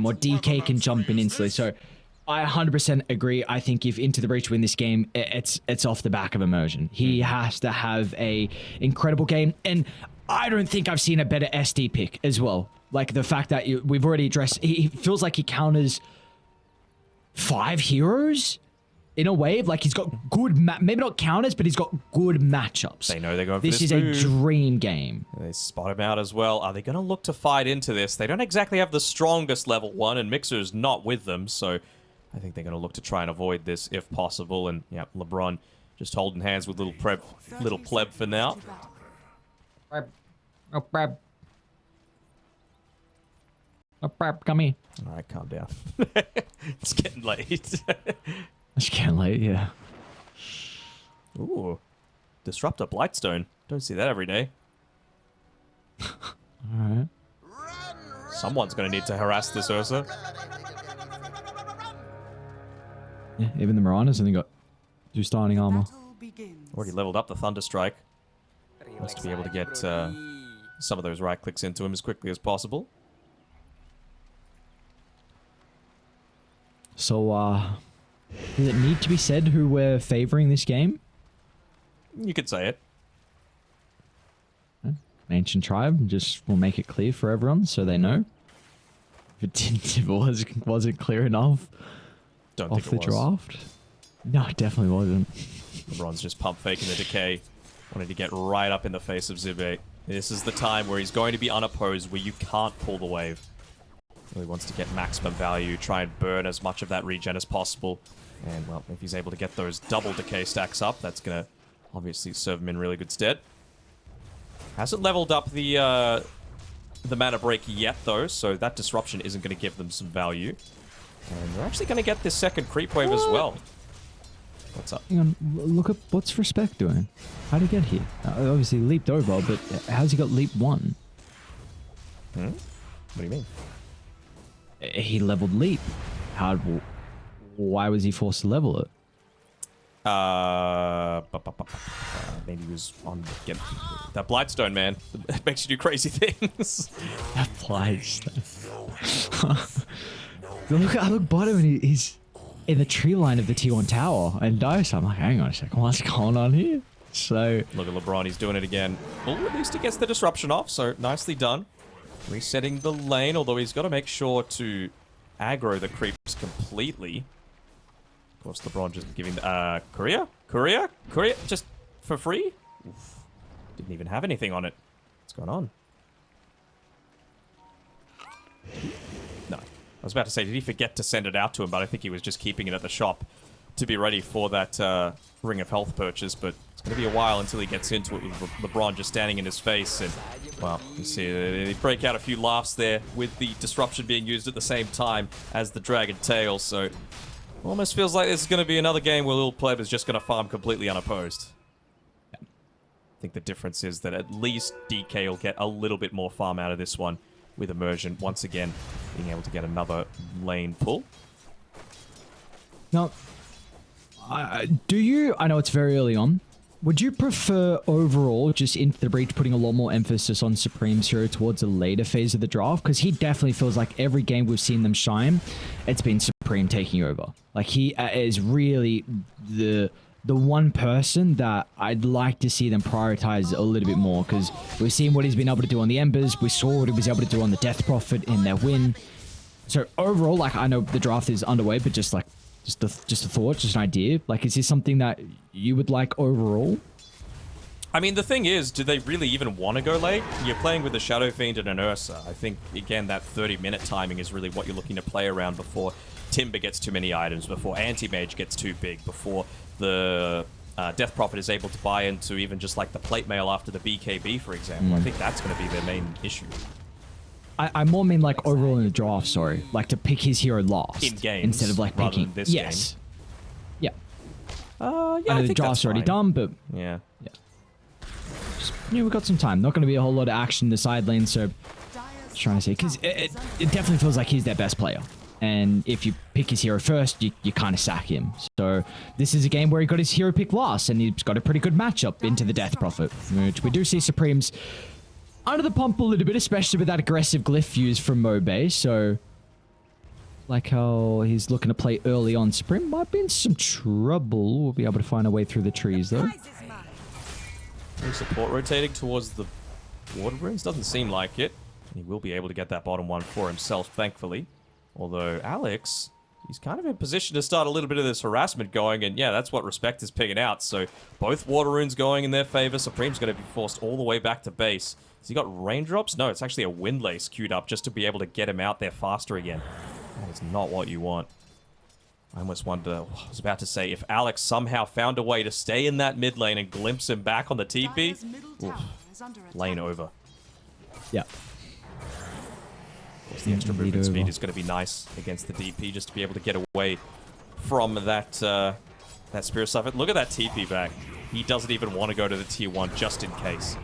game, or DK can jump in instantly. So I 100% agree. I think if Into the Breach win this game, it's off the back of immersion. He has to have a incredible game, and I don't think I've seen a better SD pick as well. Like the fact that we've already addressed, he feels like he counters 5 heroes in a wave. Like he's got good, maybe not counters, but he's got good matchups. They know they're going for this this is move. A dream game. They spot him out as well. Are they going to look to fight into this? They don't exactly have the strongest level 1, and Mixer's not with them, so I think they're going to look to try and avoid this if possible. And yeah, LeBron just holding hands with little pleb for now. Oh, Brab. Oh, Brab, come here. All right, calm down. It's getting late. It's getting late, yeah. Ooh. Disruptor Blightstone. Don't see that every day. Alright. Someone's going to need to harass this Ursa. Yeah, even the Marauders only got 2 starting armor. Already leveled up the Thunderstrike. Wants to be able to get some of those right clicks into him as quickly as possible. So, does it need to be said who we're favoring this game? You could say it. An ancient tribe, just will make it clear for everyone so they know. If it wasn't clear enough Don't off think the it was. draft. No, it definitely wasn't. LeBron's just pump faking the decay. Wanted to get right up in the face of Zibe. This is the time where he's going to be unopposed, where you can't pull the wave. Really wants to get maximum value, try and burn as much of that regen as possible. And, well, if he's able to get those double decay stacks up, that's going to obviously serve him in really good stead. Hasn't leveled up the mana break yet, though, so that disruption isn't going to give them some value. And they're actually going to get this second creep wave as well. What's up? Hang on, look at what's Respect doing. How'd he get here? Obviously leaped over, but how's he got leap 1? What do you mean? He leveled leap. Why was he forced to level it? Maybe he was on that Blightstone, man. It makes you do crazy things. That Blightstone. Look bottom, and he's in the tree line of the T1 tower and dies. I'm like, hang on a second, what's going on here? So look at LeBron, he's doing it again. Well, at least he gets the disruption off, so nicely done. Resetting the lane, although he's got to make sure to aggro the creeps completely. Of course, LeBron just giving Courier, just for free. Oof. Didn't even have anything on it. What's going on? No. I was about to say, did he forget to send it out to him? But I think he was just keeping it at the shop to be ready for that Ring of Health purchase. But it's going to be a while until he gets into it with LeBron just standing in his face. And, well, you see, they break out a few laughs there with the disruption being used at the same time as the Dragon Tail. So, almost feels like this is going to be another game where Lil Pleb is just going to farm completely unopposed. I think the difference is that at least DK will get a little bit more farm out of this one with Immersion, once again, being able to get another lane pull. now, do you? I know it's very early on. Would you prefer overall just Into the Breach putting a lot more emphasis on Supreme's hero towards the later phase of the draft? Because he definitely feels like every game we've seen them shine, it's been Supreme taking over. Like he is really the one person that I'd like to see them prioritize a little bit more, because we've seen what he's been able to do on the Embers. We saw what he was able to do on the Death Prophet in their win. So overall, like, I know the draft is underway, but just a thought, just an idea. Like, is this something that you would like overall? I mean, the thing is, do they really even want to go late? You're playing with a Shadow Fiend and an Ursa. I think, again, that 30-minute timing is really what you're looking to play around before Timber gets too many items, before Anti-Mage gets too big, before the Death Prophet is able to buy into even just like the Plate Mail after the BKB, for example. I think that's going to be their main issue. I more mean like overall in the draft, sorry. Like to pick his hero last. In games, instead of like rather picking... than this yes. game. Yeah. Yeah, I know I the think draft's that's already fine. done, but... Yeah. Just, we've got some time. Not going to be a whole lot of action in the side lane, so... Just trying to see. Because it definitely feels like he's their best player. And if you pick his hero first, you kind of sack him. So this is a game where he got his hero pick last, and he's got a pretty good matchup into the Death Prophet, which we do see Supremes under the pump a little bit, especially with that aggressive glyph used from Mobe. So Like how he's looking to play early on. Supreme might be in some trouble. We'll be able to find a way through the trees, though. Any support rotating towards the water runes? Doesn't seem like it. He will be able to get that bottom one for himself, thankfully. Although Alex, he's kind of in position to start a little bit of this harassment going, and yeah, that's what Respect is picking out. So both water runes going in their favor. Supreme's going to be forced all the way back to base. Has he got raindrops? No, it's actually a wind lace queued up just to be able to get him out there faster again. That is not what you want. I almost wonder, I was about to say, if Alex somehow found a way to stay in that mid lane and glimpse him back on the TP, lane over. Yeah. Of course, the extra movement speed is going to be nice against the DP, just to be able to get away from that that Spirit Suffet. Look at that TP back. He doesn't even want to go to the tier 1 just in case.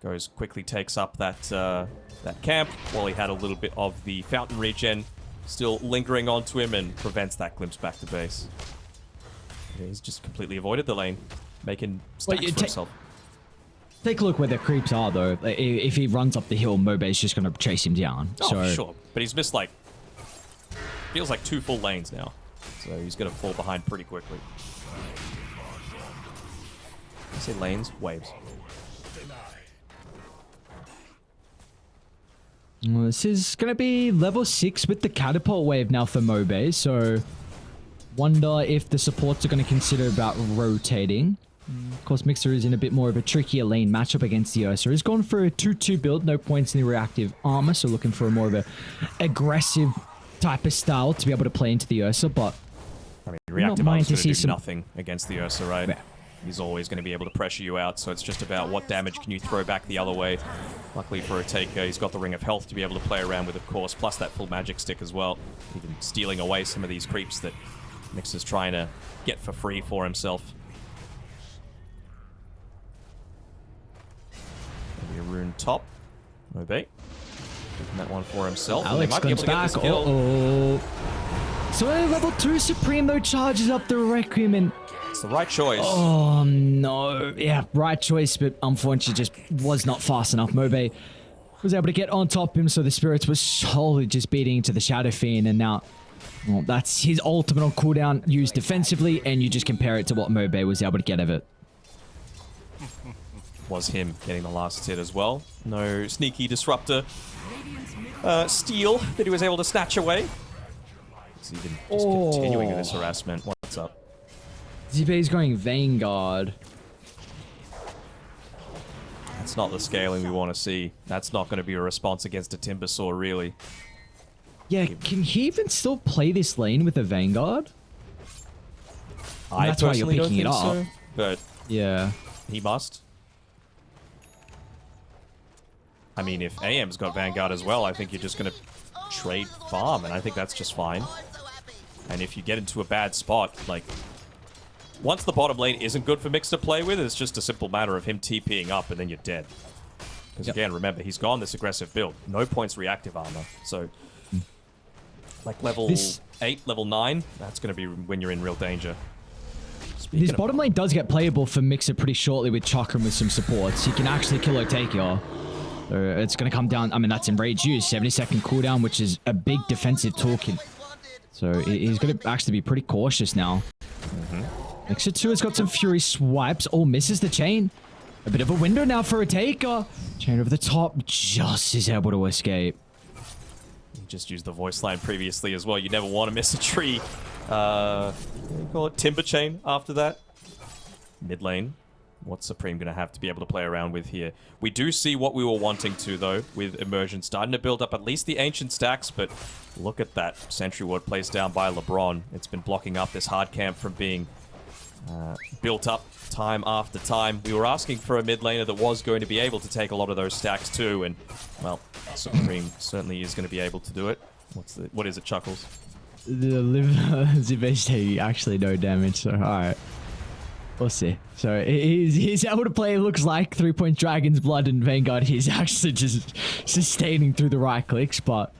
Goes, quickly takes up that that camp while he had a little bit of the fountain regen still lingering onto him and prevents that glimpse back to base. Yeah, he's just completely avoided the lane, making stacks for himself. Take a look where the creeps are, though. If he runs up the hill, Mobe's just going to chase him down. Oh, so... sure. But he's missed, like, feels like 2 full lanes now. So he's going to fall behind pretty quickly. I say lanes, waves. Well, this is going to be level 6 with the catapult wave now for Mobe, so wonder if the supports are going to consider about rotating. Of course, Mixer is in a bit more of a trickier lane matchup against the Ursa. He's gone for a 2-2 build, no points in the reactive armor, so looking for a more of a aggressive type of style to be able to play into the Ursa, but I mean, reactive armor's going to do some... nothing against the Ursa, right? Yeah. He's always going to be able to pressure you out, so it's just about what damage can you throw back the other way. Luckily for a taker, he's got the Ring of Health to be able to play around with, of course, plus that full magic stick as well. Even stealing away some of these creeps that Mixer's trying to get for free for himself. Maybe a rune top. Mobe. Taking that one for himself. Alex comes back. Uh-oh. So level 2 Supreme, though, charges up the Requiem and... It's the right choice. Oh, no. Yeah, right choice, but unfortunately just was not fast enough. Mobe was able to get on top of him, so the Spirits were solely just beating into the Shadow Fiend, and now, well, that's his ultimate on cooldown used defensively, and you just compare it to what Mobe was able to get of it. Was him getting the last hit as well. No sneaky disruptor steal that he was able to snatch away. He's even just continuing with this harassment. What's up? Zibe's going Vanguard. That's not the scaling we want to see. That's not going to be a response against a Timbersaw, really. Yeah, can he even still play this lane with a Vanguard? That's why you're picking it up. So, but yeah, he must. I mean, if AM's got Vanguard as well, I think you're just going to trade farm, and I think that's just fine. And if you get into a bad spot, like... Once the bottom lane isn't good for Mix to play with, it's just a simple matter of him TPing up and then you're dead. Because again, remember, he's gone this aggressive build. No points reactive armor. So, like level 8, level 9, that's going to be when you're in real danger. His bottom lane does get playable for Mixer pretty shortly with Chakram with some supports. He can actually kill Otakeo. It's going to come down, I mean, that's Enrage use, 70-second cooldown, which is a big defensive toolkit. So he's going to actually be pretty cautious now. Mixer 2 has got some Fury swipes. Oh, misses the chain. A bit of a window now for a taker. Chain over the top. Just is able to escape. You just used the voice line previously as well. You never want to miss a tree. What do you call it? Timber chain after that. Mid lane. What's Supreme going to have to be able to play around with here? We do see what we were wanting to, though, with Immersion starting to build up at least the Ancient stacks, but look at that Sentry Ward placed down by LeBron. It's been blocking up this hard camp from being built up time after time. We were asking for a mid laner that was going to be able to take a lot of those stacks too, and, well, certainly is going to be able to do it. What is it, Chuckles? The live Zibe's taking actually no damage, so alright. We'll see. So he's able to play, it looks like, 3-point Dragon's Blood and Vanguard. He's actually just sustaining through the right clicks, but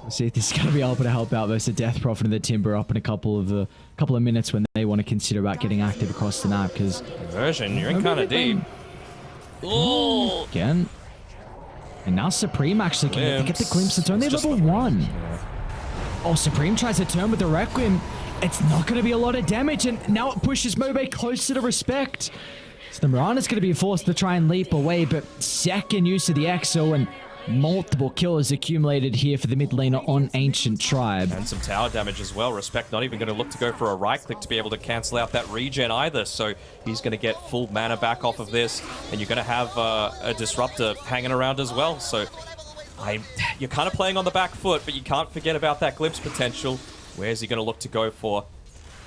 we'll see if this is going to be able to help out versus the Death Prophet and the Timber up in a couple of minutes when they want to consider about getting active across the map, because... Inversion, you're in kind of deep. Oh! Again. And now Supreme actually can get the glimpse. It's only level 1. Yeah. Oh, Supreme tries to turn with the Requiem. It's not going to be a lot of damage, and now it pushes Mobe closer to respect. So the Mirana's going to be forced to try and leap away, but second use of the Exo, and multiple kills accumulated here for the mid laner on Ancient Tribe. And some tower damage as well. Respect not even going to look to go for a right click to be able to cancel out that regen either. So he's going to get full mana back off of this. And you're going to have a Disruptor hanging around as well. So you're kind of playing on the back foot, but you can't forget about that Glimpse potential. Where's he going to look to go for?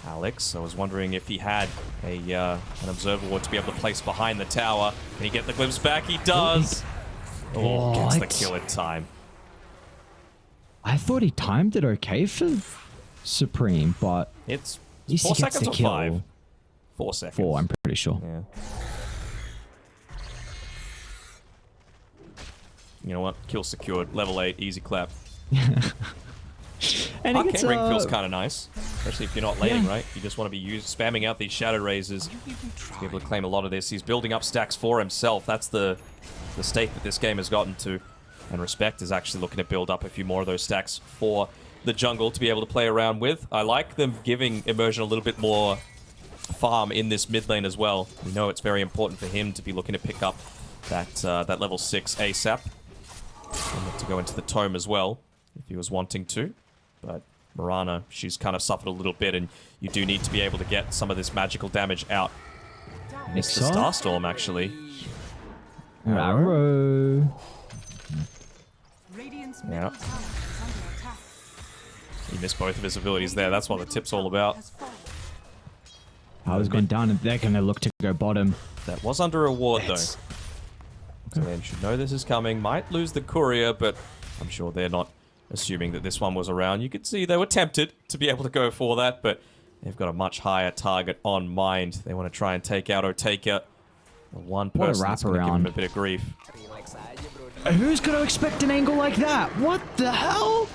Alex, I was wondering if he had an Observer Ward to be able to place behind the tower. Can he get the Glimpse back? He does. Oh, gets the kill in time. I thought he timed it okay for Supreme, but it's at least 4 he gets seconds the or kill. 5? 4 seconds. 4, I'm pretty sure. Yeah. You know what? Kill secured. Level 8. Easy clap. And Puckhamp ring feels kind of nice, especially if you're not laning, right? You just want to be spamming out these Shadow Razors to be able to claim a lot of this. He's building up stacks for himself. That's the state that this game has gotten to. And Respect is actually looking to build up a few more of those stacks for the jungle to be able to play around with. I like them giving Immersion a little bit more farm in this mid lane as well. We know it's very important for him to be looking to pick up that level 6 ASAP. And look to go into the Tome as well, if he was wanting to. But Mirana, she's kind of suffered a little bit, and you do need to be able to get some of this magical damage out. Missed the Starstorm, actually. Arrow. Yeah. He missed both of his abilities there. That's what the tip's all about. Power's gone down, and they're going to look to go bottom. That was under a ward, though. So they should know this is coming. Might lose the courier, but I'm sure they're not assuming that this one was around. You could see they were tempted to be able to go for that, but they've got a much higher target on mind. They want to try and take out Otake. One person that's going to give him a bit of grief. Who's going to expect an angle like that? What the hell?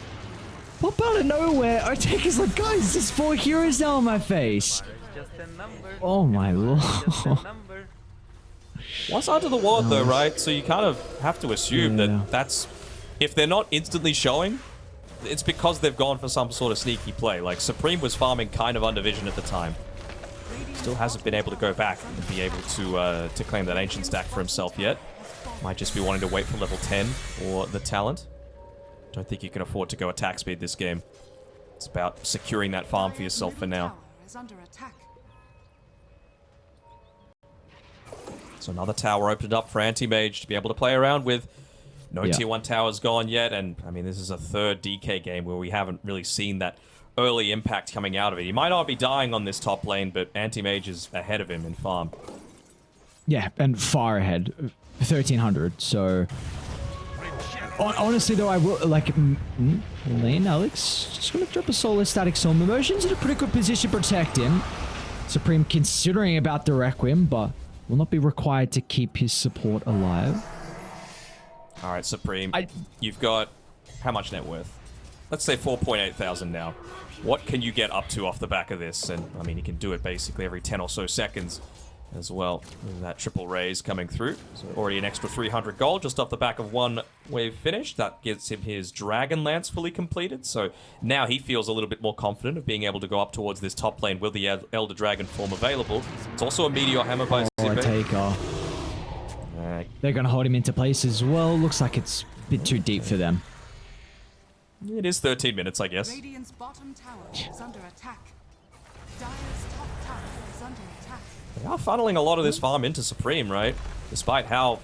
What out of nowhere? Otake's like, guys, there's 4 heroes now on my face. Oh my lord. What's under the ward though, right? So you kind of have to assume that that's... If they're not instantly showing, it's because they've gone for some sort of sneaky play. Like, Supreme was farming kind of under vision at the time. Still hasn't been able to go back and be able to claim that Ancient stack for himself yet. Might just be wanting to wait for level 10 or the talent. Don't think you can afford to go attack speed this game. It's about securing that farm for yourself for now. So another tower opened up for Anti-Mage to be able to play around with. No tier 1 towers gone yet, and I mean, this is a third DK game where we haven't really seen that early impact coming out of it. He might not be dying on this top lane, but Anti-Mage is ahead of him in farm. Yeah, and far ahead. 1300, so... Honestly, though, I will, like, lane, Alex, just gonna drop a Solar Static Soul. Immersion's in a pretty good position to protect him. Supreme considering about the Requiem, but will not be required to keep his support alive. Alright, Supreme, you've got how much net worth? Let's say 4.8 thousand now. What can you get up to off the back of this? And, I mean, you can do it basically every 10 or so seconds as well. That triple raise coming through. So already an extra 300 gold just off the back of one wave finish. That gets him his Dragon Lance fully completed. So now he feels a little bit more confident of being able to go up towards this top lane with the Elder Dragon form available. It's also a Meteor Hammer by Taker. They're going to hold him into place as well. Looks like it's a bit too deep for them. It is 13 minutes, I guess. Radiant's bottom tower is under attack. Dire's top tower is under attack. They are funneling a lot of this farm into Supreme, right? Despite how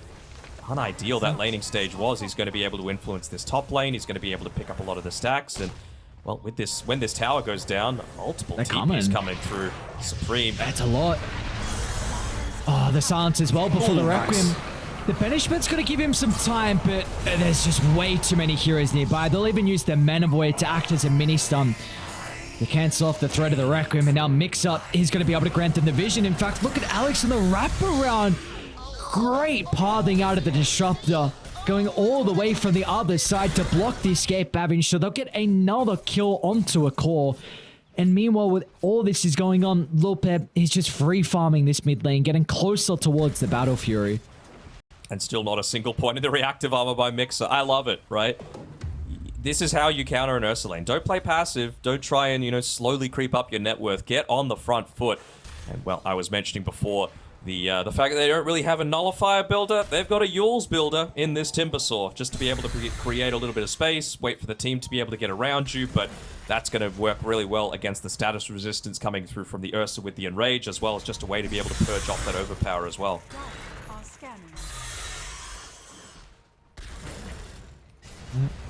unideal that laning stage was, he's going to be able to influence this top lane. He's going to be able to pick up a lot of the stacks. And, well, with this, when this tower goes down, multiple TPs coming through. Supreme. That's a lot. Oh, the silence as well before the Requiem. Nice. The banishment's going to give him some time, but there's just way too many heroes nearby. They'll even use their Mana Void to act as a mini-stun. They cancel off the threat of the Requiem, and now Mix-Up is going to be able to grant them the vision. In fact, look at Alex in the wraparound. Great pathing out of the Disruptor, going all the way from the other side to block the escape Babbage, so they'll get another kill onto a core. And meanwhile, with all this is going on, Lopeb is just free farming this mid lane, getting closer towards the Battle Fury. And still not a single point in the reactive armor by Mixer. I love it, right? this is how you counter an Ursa lane. Don't play passive. Don't try and, you know, slowly creep up your net worth. Get on the front foot. And, well, I was mentioning before the fact that they don't really have a nullifier builder. They've got a Yule's builder in this Timbersaw just to be able to create a little bit of space, wait for the team to be able to get around you, but that's going to work really well against the status resistance coming through from the Ursa with the Enrage, as well as just a way to be able to purge off that overpower as well. Are scanning.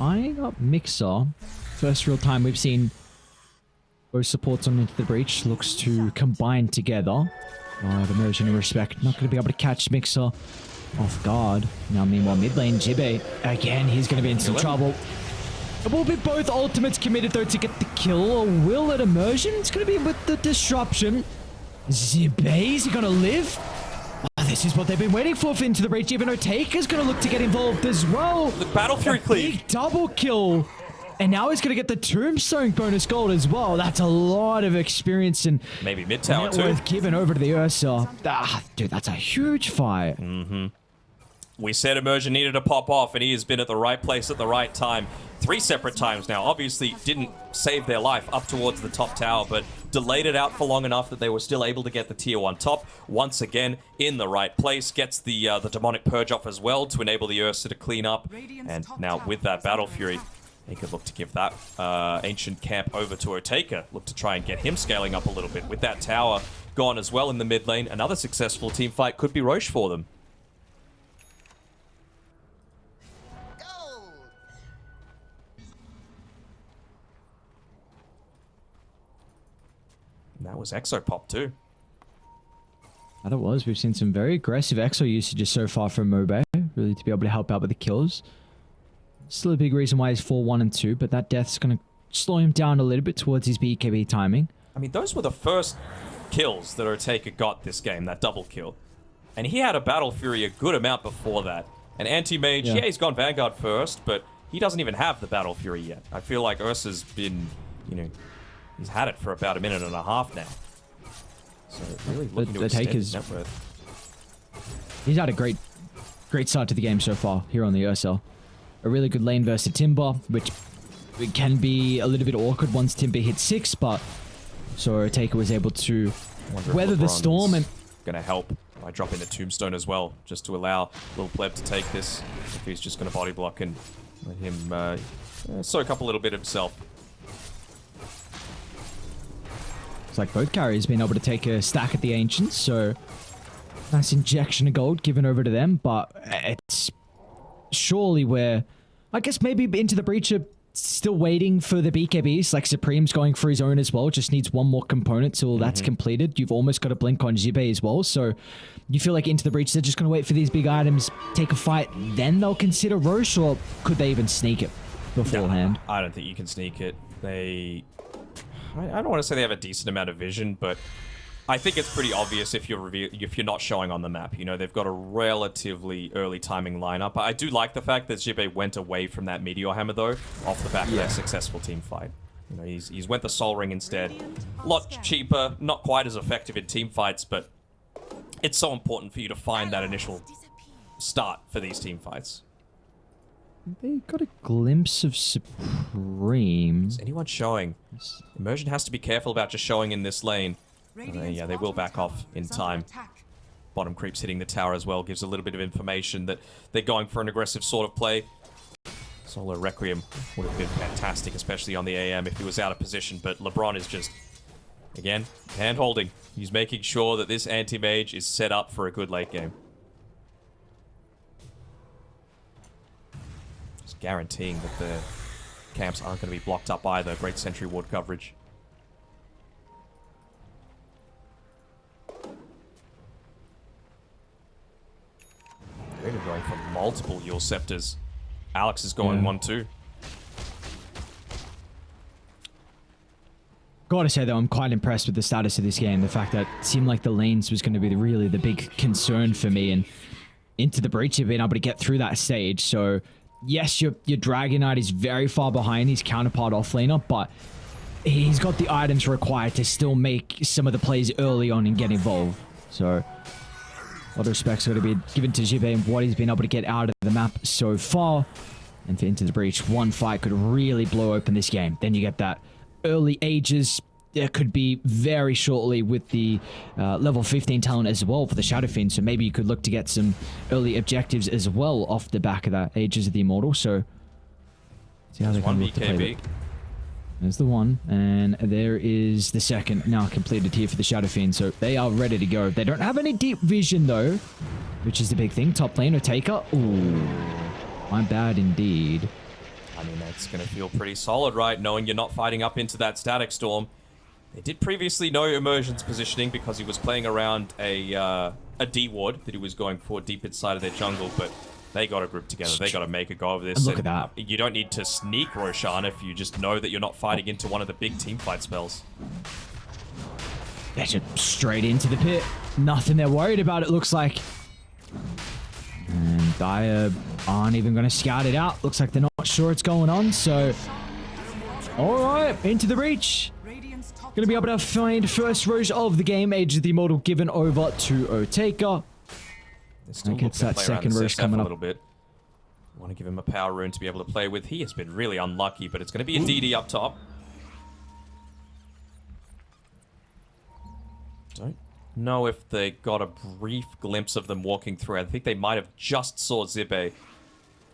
Eyeing up Mixer. First real time we've seen both supports on Into the Breach looks to combine together. The Immersion in respect. Not going to be able to catch Mixer off guard. Now, meanwhile, mid lane, Jibbe. Again, he's going to be in some trouble. It will be both ultimates committed, though, to get the kill. Or will it Immersion? It's going to be with the disruption. Jibbe, is he going to live? Oh, this is what they've been waiting for Into the Breach. Even Otaker's going to look to get involved as well. The Battle Fury cleave. Big double kill. And now he's going to get the Tombstone bonus gold as well. That's a lot of experience and maybe mid tower net too. worth given over to the Ursa. Dude, that's a huge fight. We said Immersion needed to pop off, and he has been at the right place at the right time. 3 separate times now. Obviously didn't save their life up towards the top tower, but delayed it out for long enough that they were still able to get the tier 1 top. Once again, in the right place. Gets the demonic purge off as well to enable the Ursa to clean up. And now with that Battle Fury, he could look to give that ancient camp over to Otaka. Look to try and get him scaling up a little bit. With that tower gone as well in the mid lane, another successful team fight could be Roche for them. And that was Exopop too. That it was. We've seen some very aggressive Exo usages so far from Mobe, really to be able to help out with the kills. Still a big reason why he's 4-1 and 2, but that death's going to slow him down a little bit towards his BKB timing. I mean, those were the first kills that Otaka got this game, that double kill. And he had a Battle Fury a good amount before that. And Anti-Mage, yeah, he's gone Vanguard first, but he doesn't even have the Battle Fury yet. I feel like Ursa's been, you know, he's had it for about a minute and a half now. So really looking to extend his net worth. He's had a great start to the game so far here on the Ursa. A really good lane versus Timber, which it can be a little bit awkward once Timber hits 6, but so Otaka was able to weather the storm and gonna help by dropping the Tombstone as well, just to allow Little Pleb to take this. If he's just gonna body block and let him soak up a little bit himself. It's like both carriers being able to take a stack at the Ancients, so nice injection of gold given over to them, but it's surely where, I guess maybe Into the Breach are still waiting for the BKBs, like Supreme's going for his own as well, just needs one more component till that's completed. You've almost got a blink on Jibbe as well, so you feel like Into the Breach, they're just going to wait for these big items, take a fight, then they'll consider Roche, or could they even sneak it beforehand? No, I don't think you can sneak it. I don't want to say they have a decent amount of vision, but I think it's pretty obvious if you're not showing on the map. You know, they've got a relatively early timing lineup. I do like the fact that Jibbe went away from that Meteor Hammer, though, off the back of that successful team fight. You know, he's went the Soul Ring instead. A lot cheaper, not quite as effective in team fights, but it's so important for you to find that initial start for these team fights. They got a glimpse of Supreme. Is anyone showing? Immersion has to be careful about just showing in this lane. Yeah, they will back off in time. Bottom creeps hitting the tower as well. Gives a little bit of information that they're going for an aggressive sort of play. Solo Requiem would have been fantastic, especially on the AM if he was out of position. But LeBron is just, again, hand-holding. He's making sure that this anti-mage is set up for a good late game. Just guaranteeing that the camps aren't going to be blocked up either. Great sentry ward coverage. They're going for multiple Yule Scepters. Alex is going 1-2. Gotta say, though, I'm quite impressed with the status of this game. The fact that it seemed like the lanes was going to be really the big concern for me. And Into the Breach, you've been able to get through that stage. So, yes, your Dragon Knight is very far behind his counterpart offlaner, but he's got the items required to still make some of the plays early on and get involved. So, a lot of respect's got to be given to Jibbe and what he's been able to get out of the map so far. And for Into the Breach, one fight could really blow open this game. Then you get that early Aegis. There could be very shortly with the level 15 talent as well for the Shadow Fiend. So maybe you could look to get some early objectives as well off the back of that Aegis of the Immortal. So see how they can look to play that. There's the one, and there is the second now completed here for the Shadow Fiend. So they are ready to go. They don't have any deep vision though, which is the big thing. Top lane or Taker. Ooh, my bad indeed. I mean, that's going to feel pretty solid, right? Knowing you're not fighting up into that Static Storm. They did previously know Immersion's positioning because he was playing around a D ward that he was going for deep inside of their jungle, but they got to group together. They got to make a go of this. And look at that. You don't need to sneak Roshan if you just know that you're not fighting into one of the big team fight spells. They're just straight into the pit. Nothing they're worried about, it looks like. And Dire aren't even going to scout it out. Looks like they're not sure what's going on, so... Alright, Into the Breach. Going to be able to find first Roche of the game. Age of the Immortal given over to Oteka. Still gets that second Roche coming a up. little bit. Want to give him a power rune to be able to play with. He has been really unlucky, but it's going to be a DD up top. Don't know if they got a brief glimpse of them walking through. I think they might have just saw Zibe.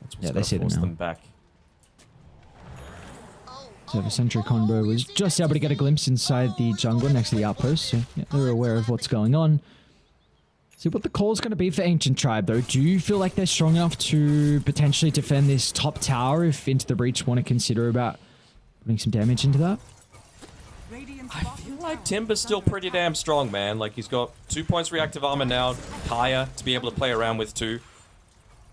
That's what's they see them force now. them back. So the Sentry combo was just able to get a glimpse inside the jungle next to the outpost. So yeah, they're aware of what's going on. See what the call is going to be for Ancient Tribe, though. Do you feel like they're strong enough to potentially defend this top tower if Into the Breach want to consider about putting some damage into that? I feel like Timber's still pretty damn strong, man. Like, he's got 2 points reactive armor now, Kaya to be able to play around with too.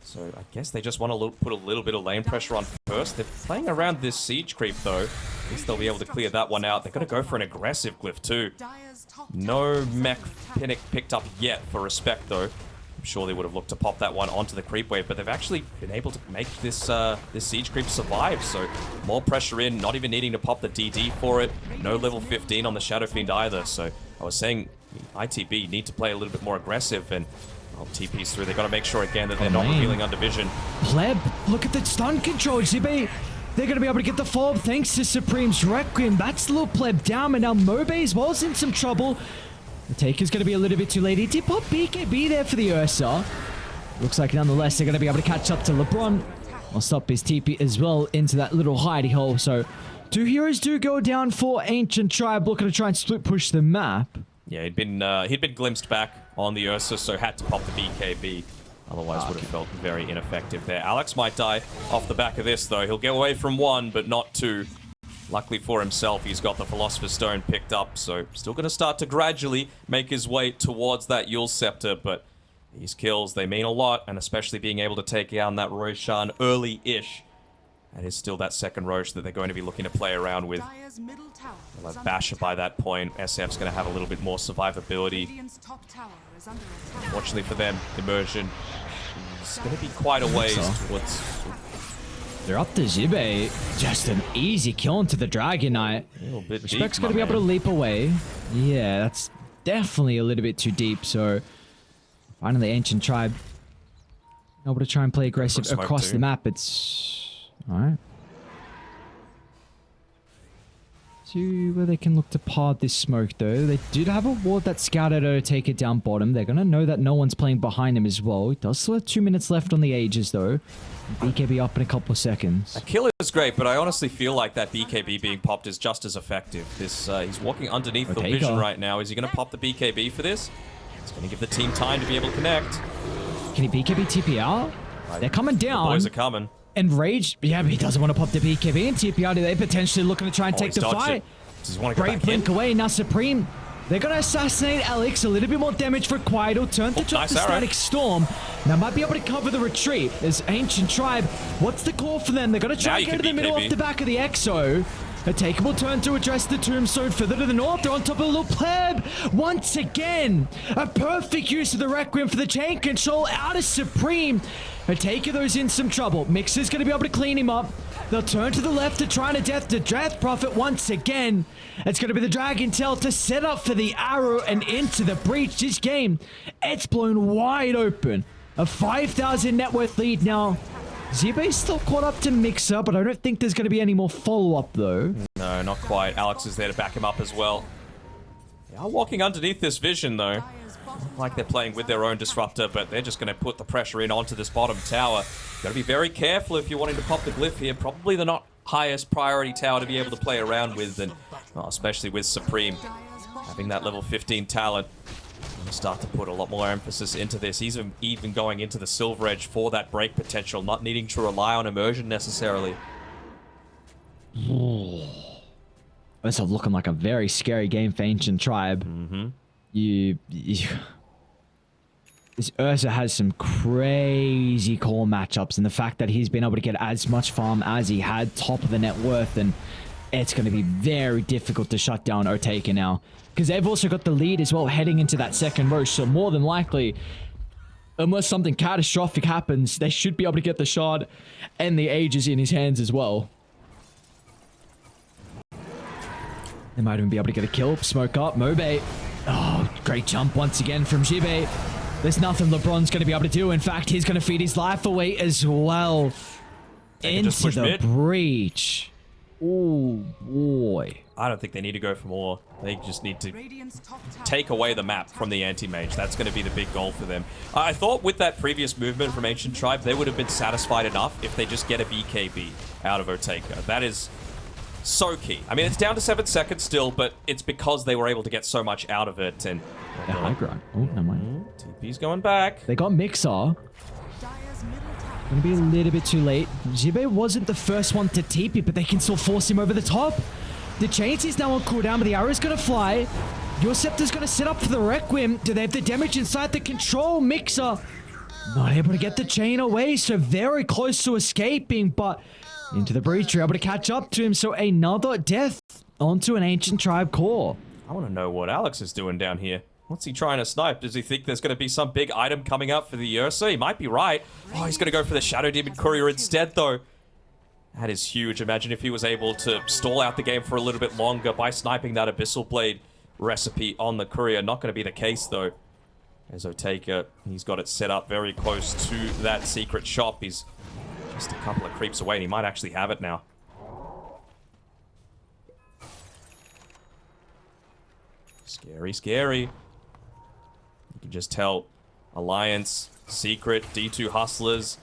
So I guess they just want to put a little bit of lane pressure on first. They're playing around this siege creep though. At least they'll be able to clear that one out. They're going to go for an aggressive glyph too. No mech panic picked up yet for respect though. I'm sure they would have looked to pop that one onto the creep wave, but they've actually been able to make this this siege creep survive. So more pressure in, not even needing to pop the DD for it. No level 15 on the Shadow Fiend either. So I was saying ITB need to play a little bit more aggressive, and TP's through. They got to make sure again that they're not revealing under vision. Pleb, look at the stun control, Zibe. They're going to be able to get the follow-up thanks to Supreme's Requiem. That's the little Pleb down, and now Mobe as well is in some trouble. The Taker's going to be a little bit too late. He did pop BKB there for the Ursa. Looks like nonetheless they're going to be able to catch up to LeBron. I'll stop his TP as well into that little hidey hole. So 2 heroes do go down for Ancient Tribe, looking to try and split push the map. Yeah, he'd been glimpsed back on the Ursa, so had to pop the BKB. Otherwise would have felt very ineffective there. Alex might die off the back of this, though. He'll get away from 1, but not 2. Luckily for himself, he's got the Philosopher's Stone picked up, so still going to start to gradually make his way towards that Yule Scepter, but these kills, they mean a lot, and especially being able to take down that Roshan early-ish. That is still that second Roche that they're going to be looking to play around with. They'll have Basher by that point. SF's going to have a little bit more survivability. Fortunately for them, Immersion is going to be quite a ways towards... They're up to Zibe. Just an easy kill into the Dragon Knight. Respect's going to be able to leap away. Yeah, that's definitely a little bit too deep. So finally, Ancient Tribe able to try and play aggressive across the map. It's... Alright. See where they can look to pod this smoke though. They did have a ward that scouted to take it down bottom. They're going to know that no one's playing behind him as well. He does still have 2 minutes left on the Aegis though. BKB up in a couple of seconds. A kill is great, but I honestly feel like that BKB being popped is just as effective. This he's walking underneath the vision right now. Is he going to pop the BKB for this? It's going to give the team time to be able to connect. Can he BKB TP out? They're coming down. The boys are coming. And Rage, yeah, but he doesn't want to pop the BKB and TP out. They're potentially looking to try and take the fight. Great blink away. Now Supreme, they're going to assassinate Alex. A little bit more damage for Quietal. Turn to drop the Static Storm. Now might be able to cover the retreat. As Ancient Tribe, what's the call for them? They're going to try and get to the middle off the back of the Exo. A takeable turn to address the Tombstone further to the north. They're on top of a little Pleb. Once again, a perfect use of the Requiem for the chain control out of Supreme. A Taker those in some trouble. Mixer's going to be able to clean him up. They'll turn to the left to try and death to Death Prophet once again. It's going to be the Dragon Tail to set up for the arrow and into the breach. This game, it's blown wide open. A 5,000 net worth lead now Zibe's still caught up to Mixer, but I don't think there's going to be any more follow-up, though. No, not quite. Alex is there to back him up as well. They are walking underneath this vision, though. Dire's bottom Like they're tower playing is with their own under disruptor, but they're just going to put the pressure in onto this bottom tower. Got to be very careful if you're wanting to pop the glyph here. Probably the not highest priority tower to be able to play around with, and well, especially with Supreme. Dire's bottom Having that level 15 talent, going to start to put a lot more emphasis into this. He's even going into the Silver Edge for that break potential, not needing to rely on immersion necessarily. This is looking like a very scary game for Ancient Tribe. This Ursa has some crazy core matchups, and the fact that he's been able to get as much farm as he had, top of the net worth, and it's going to be very difficult to shut down Oteka now. Because they've also got the lead as well heading into that second row, so more than likely, unless something catastrophic happens, they should be able to get the shard and the Aegis in his hands as well. They might even be able to get a kill. Smoke up. Mobe. Oh, great jump once again from Jibe. There's nothing LeBron's going to be able to do. In fact, he's going to feed his life away as well. Into the breach. Oh, boy. I don't think they need to go for more. They just need to Radiant's top tower take away is the under map attack. from the anti-mage. That's going to be the big goal for them. I thought with that previous movement from Ancient Tribe, they would have been satisfied enough if they just get a BKB out of Oteka. That is so key. I mean, it's down to 7 seconds still, but it's because they were able to get so much out of it. And Yeah, high ground. Oh, never mind. TP's going back. They got Mixer. Dire's middle tower Gonna be a little bit too late. Jibe wasn't the first one to TP, but they can still force him over the top. The chains is now on cooldown, but the arrow's gonna fly. Your Scepter's gonna set up for the Requiem. Do they have the damage inside the control? Mixer not able to get the chain away, so very close to escaping, but into the breach, you're able to catch up to him. So another death onto an Ancient Tribe core. I want to know what Alex is doing down here. What's he trying to snipe? Does he think there's going to be some big item coming up for the Ursa? He might be right. Oh, he's going to go for the Shadow Demon Courier instead, though. That is huge. Imagine if he was able to stall out the game for a little bit longer by sniping that Abyssal Blade recipe on the Courier. Not going to be the case, though. As Oteka, he's got it set up very close to that secret shop. He's just a couple of creeps away, and he might actually have it now. Scary, scary. You can just tell Alliance, Secret, D2 Hustlers,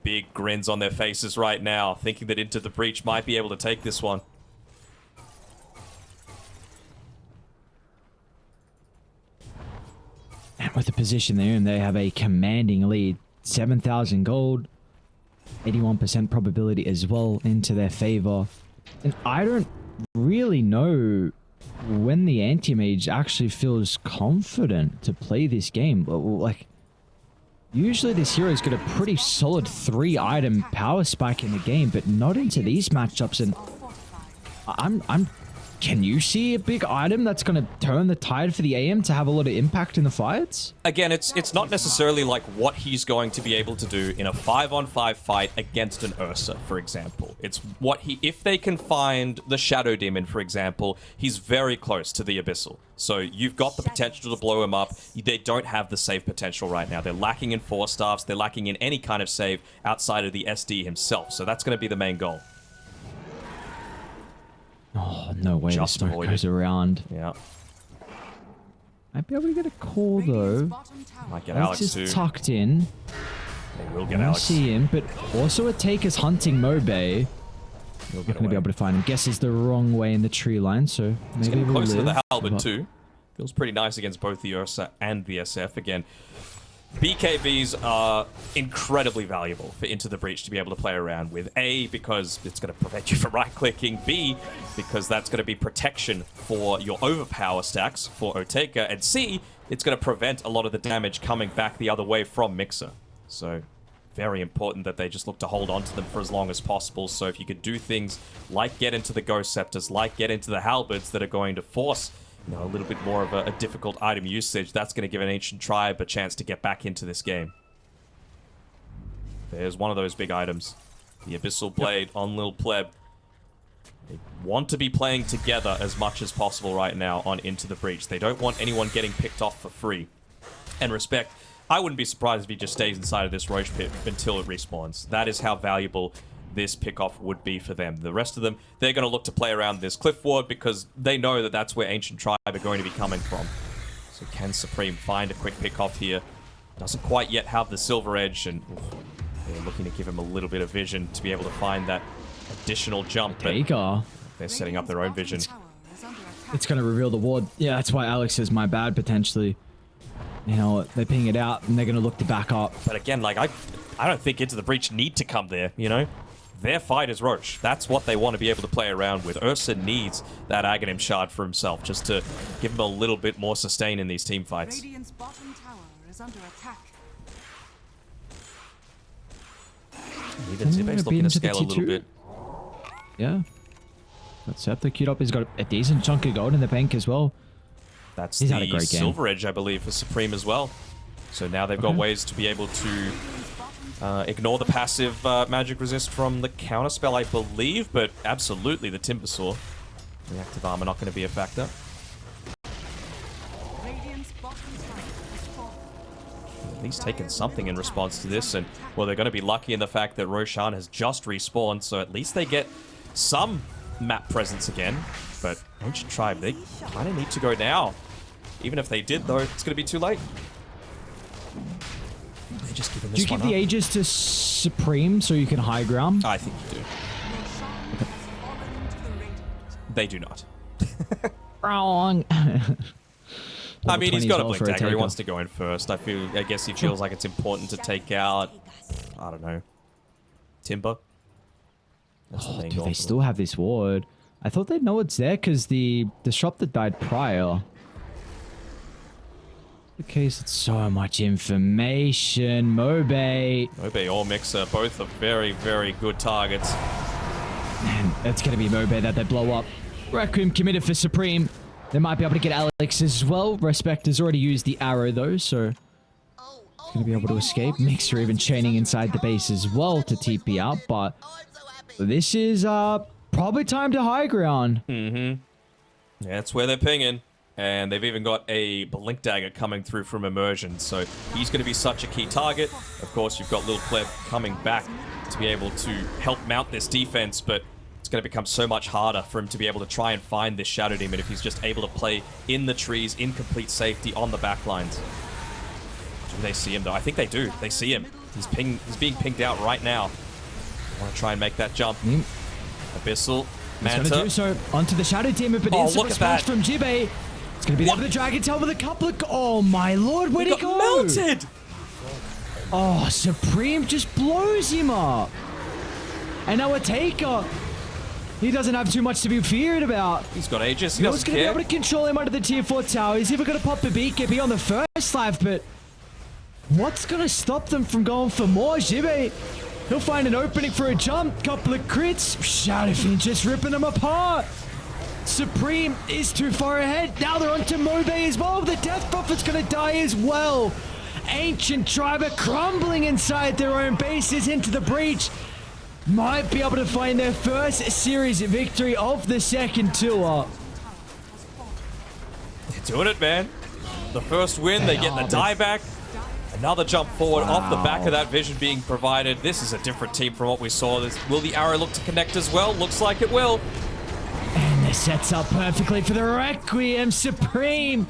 big grins on their faces right now, thinking that Into the Breach might be able to take this one. And with the position they're in, they have a commanding lead. 7,000 gold. 81% probability as well into their favor. And I don't really know when the anti-mage actually feels confident to play this game. Like, usually this hero's got a pretty solid 3-item power spike in the game, but not into these matchups. And are fortified. can you see a big item that's going to turn the tide for the AM to have a lot of impact in the fights? Again, it's not necessarily like what he's going to be able to do in a 5-on-5 fight against an Ursa, for example. It's what if they can find the Shadow Demon, for example, he's very close to the Abyssal. So you've got the potential to blow him up. They don't have the save potential right now. They're lacking in 4-staffs. They're lacking in any kind of save outside of the SD himself. So that's going to be the main goal. Oh, no way the Just smoke avoided. goes around. Yeah. Might be able to get a call, Radiant's though. bottom tower Might get Alex Alex is too. tucked in. They will get I Alex. see him, but also a taker's hunting Mobe. He'll Not get going to be away. able to find him. Guesses the wrong way in the tree line, so He's maybe getting we'll close to the live, halberd but- too. Feels pretty nice against both the Ursa and the SF. Again, BKBs are incredibly valuable for Into the Breach to be able to play around with. A, because it's going to prevent you from right-clicking. B, because that's going to be protection for your overpower stacks for Oteka. And C, it's going to prevent a lot of the damage coming back the other way from Mixer. So very important that they just look to hold on to them for as long as possible. So if you could do things like get into the Ghost Scepters, like get into the Halberds that are going to force a little bit more of a difficult item usage, that's going to give an Ancient Tribe a chance to get back into this game. There's one of those big items. The Abyssal Blade on Lil Pleb. They want to be playing together as much as possible right now on Into the Breach. They don't want anyone getting picked off for free. And respect I wouldn't be surprised if he just stays inside of this Roche pit until it respawns. That is how valuable this pickoff would be for them. The rest of them, they're going to look to play around this cliff ward because they know that that's where Ancient Tribe are going to be coming from. So can Supreme find a quick pickoff here? Doesn't quite yet have the Silver Edge, and they're looking to give him a little bit of vision to be able to find that additional jump. But they're setting up their own vision. It's going to reveal the ward. Yeah, that's why Alex is my bad, potentially. You know, they ping it out, and they're going to look to back up. But again, like, I don't think Into the Breach need to come there, you know? Their fight is Roche. That's what they want to be able to play around with. Ursa needs that Aghanim shard for himself, just to give him a little bit more sustain in these team fights. Radiant's bottom tower is under attack. Even Zibe's looking to scale a little bit. Yeah. That Scepter queued up. He's got a decent chunk of gold in the bank as well. That's He's the had a great game. Silver Edge, I believe, for Supreme as well. So now they've got ways to be able to ignore the passive magic resist from the counterspell, I believe, but absolutely the Timbersaw. Reactive armor not going to be a factor. Radiant's bottom tower has fallen. At least taken something in response to this, and well, they're going to be lucky in the fact that Roshan has just respawned, so at least they get some map presence again. But Ancient Tribe, they kind of need to go now. Even if they did, though, it's going to be too late. They just giving this Do you give the Aegis to Supreme so you can high ground? I think you do. Roshan has fallen to the Radiant. They do not. Wrong. I mean, he's got a blink dagger. He taker. wants to go in first. I guess he feels like it's important to take out, I don't know, Timber. That's the main Dude, goal they for still them. have this ward. I thought they'd know it's there because the Disruptor died prior. The case, it's so much information. Mobe. Mobe or Mixer, both are very, very good targets. Man, it's going to be Mobe that they blow up. Requiem committed for Supreme. They might be able to get Alex as well. Respect has already used the arrow though, so he's going to be able to escape. Mixer even chaining inside the base as well to TP out, but this is probably time to high ground. Yeah, that's where they're pinging. And they've even got a Blink Dagger coming through from Immersion, so he's going to be such a key target. Of course, you've got Lil Pleb coming back to be able to help mount this defense, but it's going to become so much harder for him to be able to try and find this Shadow Demon if he's just able to play in the trees, in complete safety, on the back lines. Do they see him, though? I think they do. They see him. He's being pinged out right now. I want to try and make that jump. Abyssal, He's going to Manta. do so onto the Shadow Demon, but Oh, instant look at response that. from Jibe. It's going to be there for the Dragon Tail with a couple of... Oh my lord, where'd he Got go? melted! Oh, Supreme just blows him up. And now a Taker. He doesn't have too much to be feared about. He's got Aegis. He He was doesn't going to be care. able to control him under the tier 4 tower. He's even going to pop the beacon, be on the first life, but what's going to stop them from going for more? Jibe, he'll find an opening for a jump. Couple of crits. Shadowfiend just ripping them apart. Supreme is too far ahead. Now they're onto Mobe as well. The Death Prophet's going to die as well. Ancient Tribe are crumbling inside their own bases into the breach. Might be able to find their first series victory of the second tour. They're doing it, man. The first win, they get the die back. Another jump forward off the back of that vision being provided. This is a different team from what we saw. Will the arrow look to connect as well? Looks like it will. And this sets up perfectly for the Requiem. Supreme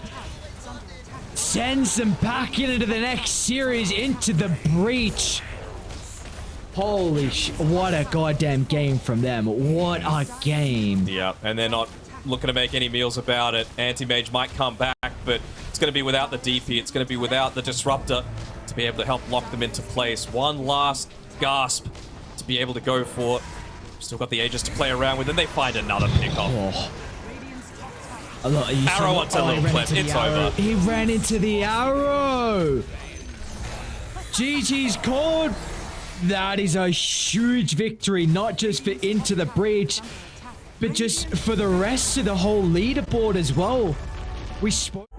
sends them back into the next series, into the breach. Holy what a goddamn game from them. What a game. Yeah, and they're not looking to make any meals about it. Anti-Mage might come back, but it's going to be without the DP. It's going to be without the Disruptor to be able to help lock them into place. One last gasp to be able to go for. Still got the Aegis to play around with, and they find another pickoff. Oh. Arrow onto Little Pleb. It's over. He ran into the arrow. GG's called. That is a huge victory, not just for Into the Breach, but just for the rest of the whole leaderboard as well. We spoke.